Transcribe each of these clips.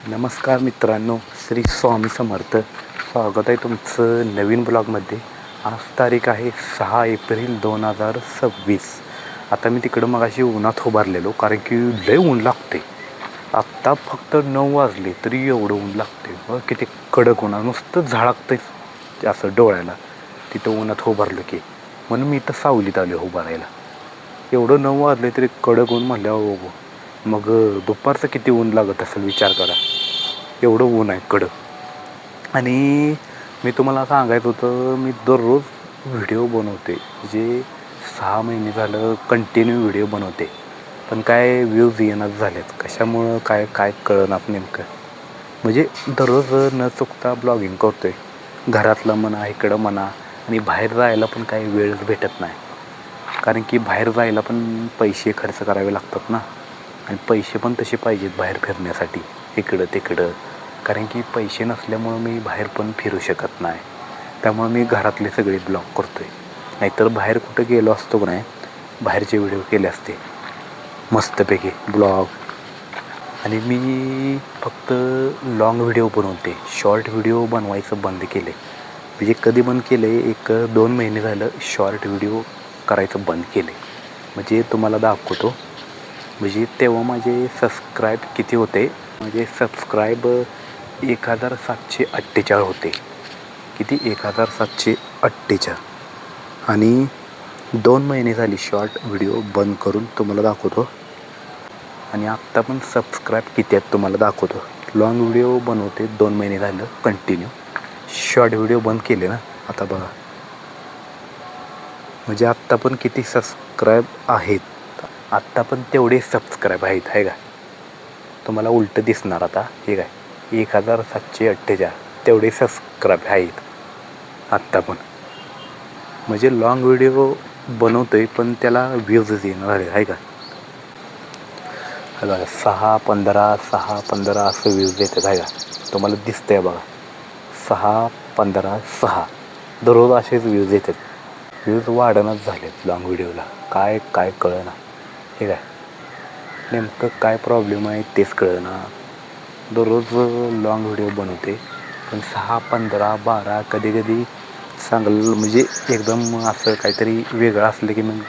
नमस्कार मित्रांनो, श्री स्वामी समर्थ. स्वागत आहे तुमचं नवीन ब्लॉगमध्ये. आज तारीख आहे 6 एप्रिल 2026. आता मी तिकडं मगाशी उन्हात उभारलेलो कारण की लय ऊन लागते. आत्ता फक्त 9 वाजले तरी एवढं ऊन लागते. बघ किती कडक ऊन, नुसतं झळकते असं डोळ्याला तिथं उन्हात उभारलं की. म्हणून मी इथं सावलीत आलो उभारायला. एवढं 9 वाजले तरी कडक ऊन म्हणल्यावर मग दुपारचं किती ऊन लागत असेल विचार करा. एवढं ऊन आहे कडक. आणि मी तुम्हाला सांगायचं होतं, मी दररोज व्हिडिओ बनवते. जे 6 महिने झालं कंटिन्यू व्हिडिओ बनवते, पण काय व्ह्यूज येणंच झालेत. कशामुळं काय काय कळणार नेमकं. म्हणजे दररोज न चुकता ब्लॉगिंग करतो आहे. घरातलं म्हणा, इकडं म्हणा, आणि बाहेर जायला पण काही वेळच भेटत नाही. कारण की बाहेर जायला पण पैसे खर्च करावे लागतात ना, आणि पैसे पण तसे पाहिजेत बाहेर फिरण्यासाठी इकडं तिकडं. कारण की पैसे नसल्यामुळं मी बाहेर पण फिरू शकत नाही. त्यामुळं मी घरातले सगळे ब्लॉग करतो आहे. नाहीतर बाहेर कुठं गेलो असतो का नाही, बाहेरचे व्हिडिओ केले असते मस्तपैकी ब्लॉग. आणि मी फक्त लाँग व्हिडिओ बनवते. शॉर्ट व्हिडिओ बनवायचं बंद केले. म्हणजे कधी बंद केले, 1-2 महिने झालं शॉर्ट व्हिडिओ करायचं बंद केले. म्हणजे तुम्हाला दाखवतो. म्हणजे तेव्हा माझे सबस्क्राईब किती होते, म्हणजे सबस्क्राईब 1748 होते. किती? 1748. आणि 2 महिने झाली शॉर्ट व्हिडिओ बंद करून तुम्हाला दाखवतो. आणि आत्ता पण सबस्क्राईब किती आहेत तुम्हाला दाखवतो. लाँग व्हिडिओ बनवते 2 महिने झालं कंटिन्यू. शॉर्ट व्हिडिओ बंद केले ना आता बघा. म्हणजे आत्ता पण किती सबस्क्राईब आहेत. आत्ता पण तेवढे सबस्क्राईब आहेत, आहे का? तुम्हाला उलटं दिसणार आता. हे काय, 1748 तेवढे सबस्क्राईब आहेत आत्ता पण. म्हणजे लाँग व्हिडिओ बनवतो आहे पण त्याला व्ह्यूजच येणार झाले, आहे का? बघा 6-15 असं व्ह्यूज येतात, आहे का? तुम्हाला दिसतं आहे बघा, 6-15-6 दररोज असेच व्ह्यूज येतात. व्ह्यूज वाढणंच झालेत लाँग व्हिडिओला. काय काय कळेना, हे काय नेमकं काय प्रॉब्लेम आहे तेच कळेना. दररोज लाँग व्हिडिओ बनवते पण 6-15-12 कधी कधी चांगलं म्हणजे एकदम असं काहीतरी वेगळं असलं की मग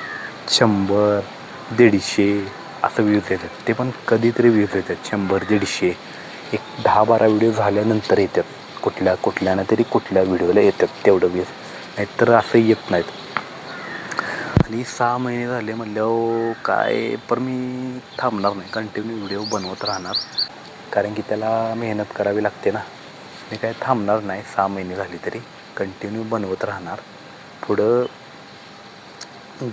100-150 असं व्ह्यूज येतात. ते पण कधीतरी व्ह्यूज येतात 100-150. 10-12 व्हिडिओ झाल्यानंतर येतात. कुठल्यानं तरी कुठल्या व्हिडिओला येतात तेवढं व्ह्यूज, नाहीतर असं येत नाहीत. आणि 6 महिने झाले म्हणल्यावर काय, पण मी थांबणार नाही. कंटिन्यू व्हिडिओ बनवत राहणार. कारण की त्याला मेहनत करावी लागते ना. मी काय थांबणार नाही. 6 महिने झाली तरी कंटिन्यू बनवत राहणार. पुढं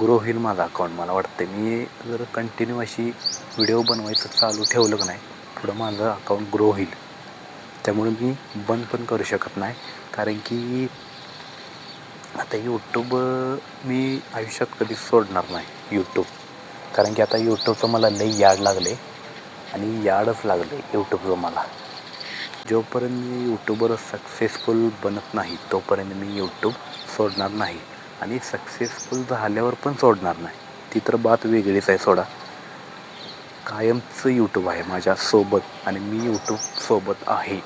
ग्रो होईल माझा अकाउंट. मला वाटतं मी जर कंटिन्यू अशी व्हिडिओ बनवायचं चालू ठेवलं का नाही, पुढं माझं अकाउंट ग्रो होईल. त्यामुळे मी बंद पण करू शकत नाही. कारण की आता यूट्यूब मी आयुष्यात कधीच सोडणार नाही यूट्यूब. कारण की आता यूट्यूबचं मला लई याड लागले, आणि याडच लागले यूट्यूबचं मला. जोपर्यंत मी यूट्यूबर सक्सेसफुल बनत नाही तोपर्यंत मी यूट्यूब सोडणार नाही. आणि सक्सेसफुल झाल्यावर पण सोडणार नाही. ती तर बात वेगळीच आहे सोडा. कायमचं यूट्यूब आहे माझ्यासोबत आणि मी यूट्यूबसोबत आहे.